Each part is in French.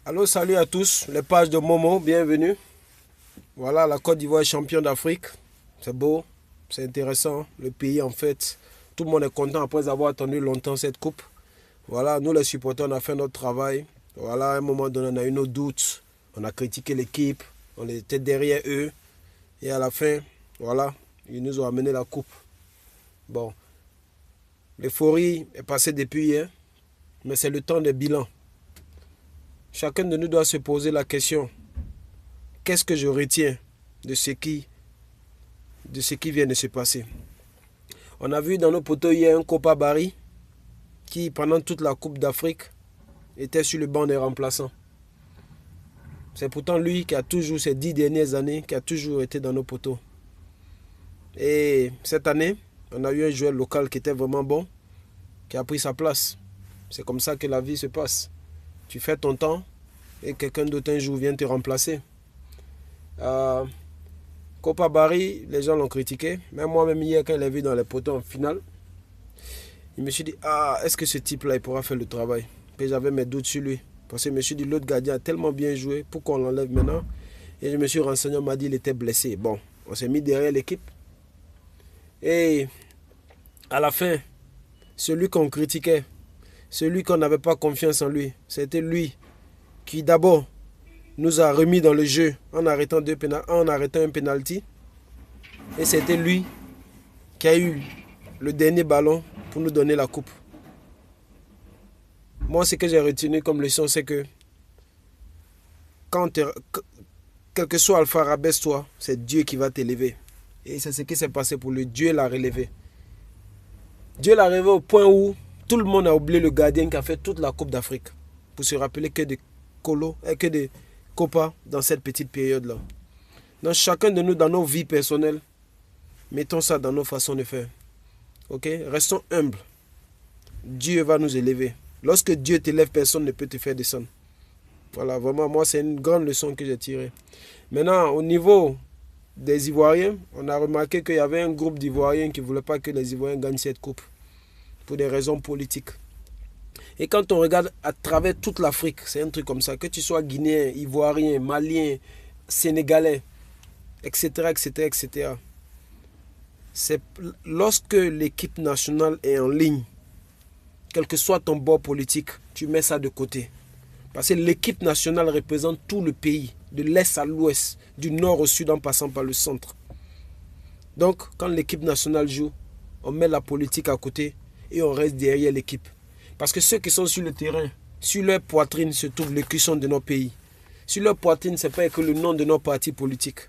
Allô, salut à tous, les pages de Momo, bienvenue. Voilà, la Côte d'Ivoire est champion d'Afrique. C'est beau, c'est intéressant. Le pays, en fait, tout le monde est content après avoir attendu longtemps cette coupe. Voilà, nous les supporters, on a fait notre travail. Voilà, à un moment donné, on a eu nos doutes. On a critiqué l'équipe, on était derrière eux. Et à la fin, voilà, ils nous ont amené la coupe. Bon, l'euphorie est passée depuis hier, mais c'est le temps des bilans. Chacun de nous doit se poser la question, qu'est-ce que je retiens de ce qui vient de se passer? On a vu dans nos poteaux hier un Kopa Barry qui, pendant toute la Coupe d'Afrique, était sur le banc des remplaçants. C'est pourtant lui qui a toujours, ces 10 dernières années, qui a toujours été dans nos poteaux. Et cette année, on a eu un joueur local qui était vraiment bon, qui a pris sa place. C'est comme ça que la vie se passe. Tu fais ton temps et quelqu'un d'autre un jour vient te remplacer. Kopa Barry, les gens l'ont critiqué. Même moi-même hier, quand je l'ai vu dans les poteaux en finale, je me suis dit, est-ce que ce type-là, il pourra faire le travail? Puis j'avais mes doutes sur lui. Parce que je me suis dit, l'autre gardien a tellement bien joué, pourquoi on l'enlève maintenant? Et je me suis renseigné, on m'a dit qu'il était blessé. Bon, on s'est mis derrière l'équipe. Et à la fin, celui qu'on critiquait, celui qu'on n'avait pas confiance en lui, c'était lui qui d'abord nous a remis dans le jeu en arrêtant un penalty. Et c'était lui qui a eu le dernier ballon pour nous donner la coupe. Moi, ce que j'ai retenu comme leçon, c'est que quel que soit Alpha, rabaisse-toi, c'est Dieu qui va t'élever. Et c'est ce qui s'est passé pour lui. Dieu l'a relevé. Dieu l'a relevé au point où tout le monde a oublié le gardien qui a fait toute la Coupe d'Afrique. Pour se rappeler que des colos et que des copas dans cette petite période-là. Donc chacun de nous, dans nos vies personnelles, mettons ça dans nos façons de faire. Ok? Restons humbles. Dieu va nous élever. Lorsque Dieu t'élève, personne ne peut te faire descendre. Voilà, vraiment, moi, c'est une grande leçon que j'ai tirée. Maintenant, au niveau des Ivoiriens, on a remarqué qu'il y avait un groupe d'Ivoiriens qui ne voulait pas que les Ivoiriens gagnent cette coupe. Pour des raisons politiques. Et quand on regarde à travers toute l'Afrique, c'est un truc comme ça. Que tu sois Guinéen, Ivoirien, Malien, Sénégalais, etc., etc., etc. C'est lorsque l'équipe nationale est en ligne, quel que soit ton bord politique, tu mets ça de côté. Parce que l'équipe nationale représente tout le pays, de l'est à l'ouest, du nord au sud en passant par le centre. Donc, quand l'équipe nationale joue, on met la politique à côté et on reste derrière l'équipe. Parce que ceux qui sont sur le terrain, sur leur poitrine se trouve le cuisson de nos pays. Sur leur poitrine, ce n'est pas que le nom de nos partis politiques.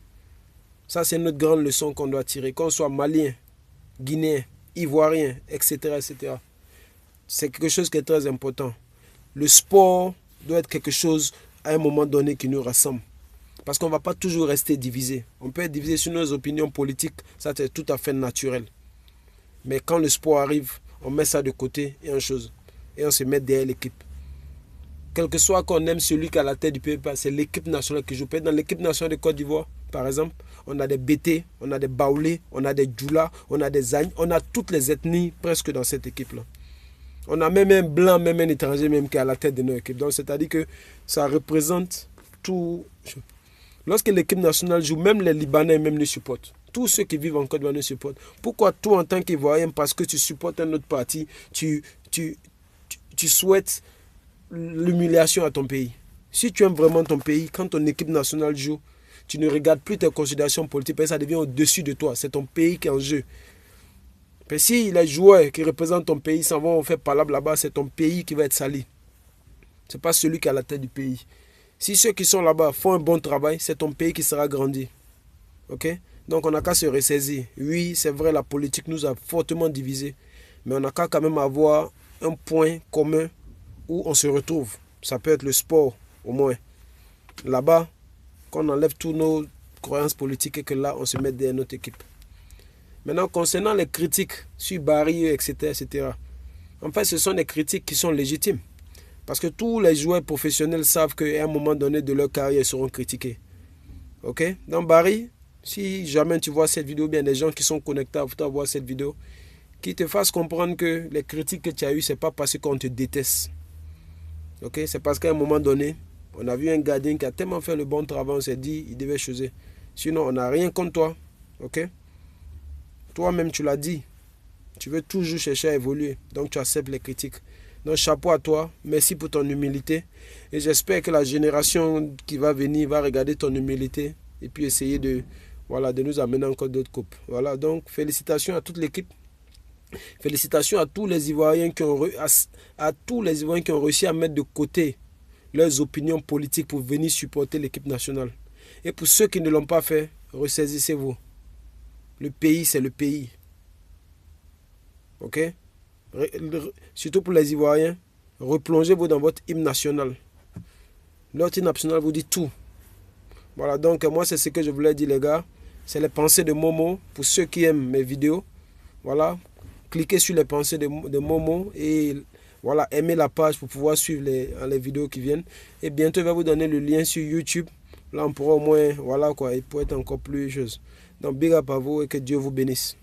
Ça, c'est notre grande leçon qu'on doit tirer. Qu'on soit malien, guinéen, ivoirien, etc., etc. C'est quelque chose qui est très important. Le sport doit être quelque chose à un moment donné qui nous rassemble. Parce qu'on ne va pas toujours rester divisé. On peut être divisé sur nos opinions politiques, ça c'est tout à fait naturel. Mais quand le sport arrive, on met ça de côté et on se met derrière l'équipe. Quel que soit qu'on aime celui qui a la tête du pays, c'est l'équipe nationale qui joue. Dans l'équipe nationale de Côte d'Ivoire, par exemple, on a des Bété, on a des Baoulé, on a des Djoula, on a des Agnes, on a toutes les ethnies presque dans cette équipe-là. On a même un blanc, même un étranger même qui est à la tête de notre équipe. Donc c'est-à-dire que ça représente tout. Lorsque l'équipe nationale joue, même les Libanais même nous supportent. Tous ceux qui vivent en Côte d'Ivoire nous supportent. Pourquoi toi en tant qu'Ivoirien, parce que tu supportes un autre parti, tu souhaites l'humiliation à ton pays? Si tu aimes vraiment ton pays, quand ton équipe nationale joue, tu ne regardes plus tes considérations politiques, parce que ça devient au-dessus de toi. C'est ton pays qui est en jeu. Mais si les joueurs qui représentent ton pays s'en vont faire palabre là-bas, c'est ton pays qui va être sali. Ce n'est pas celui qui est à la tête du pays. Si ceux qui sont là-bas font un bon travail, c'est ton pays qui sera grandi. Ok? Donc on n'a qu'à se ressaisir. Oui, c'est vrai, la politique nous a fortement divisés. Mais on n'a qu'à quand même avoir un point commun où on se retrouve. Ça peut être le sport, au moins. Là-bas, quand on enlève toutes nos croyances politiques et que là, on se met derrière notre équipe. Maintenant, concernant les critiques sur Barry, etc., etc., en fait, ce sont des critiques qui sont légitimes. Parce que tous les joueurs professionnels savent qu'à un moment donné de leur carrière, ils seront critiqués. Ok? Dans Barry, si jamais tu vois cette vidéo, bien des gens qui sont connectés à voir cette vidéo, qui te fassent comprendre que les critiques que tu as eues, ce n'est pas parce qu'on te déteste. Ok? C'est parce qu'à un moment donné, On a vu un gardien qui a tellement fait le bon travail, on s'est dit il devait choisir. Sinon, on n'a rien contre toi. Ok? Toi-même, tu l'as dit. Tu veux toujours chercher à évoluer. Donc, tu acceptes les critiques. Donc, chapeau à toi. Merci pour ton humilité. Et j'espère que la génération qui va venir va regarder ton humilité et puis essayer de, voilà, de nous amener encore d'autres coupes. Voilà, donc, félicitations à toute l'équipe. Félicitations à tous les Ivoiriens qui ont réussi à mettre de côté leurs opinions politiques pour venir supporter l'équipe nationale. Et pour ceux qui ne l'ont pas fait, ressaisissez-vous. Le pays, c'est le pays. Ok? Surtout pour les Ivoiriens, replongez-vous dans votre hymne national. Notre hymne national vous dit tout. Voilà, donc moi c'est ce que je voulais dire les gars. C'est les pensées de Momo. Pour ceux qui aiment mes vidéos, voilà, cliquez sur les pensées de Momo et voilà, aimez la page pour pouvoir suivre les vidéos qui viennent. Et bientôt, je vais vous donner le lien sur YouTube. Là, on pourra au moins, voilà quoi, il pourrait être encore plus chose. Donc, big up à vous et que Dieu vous bénisse.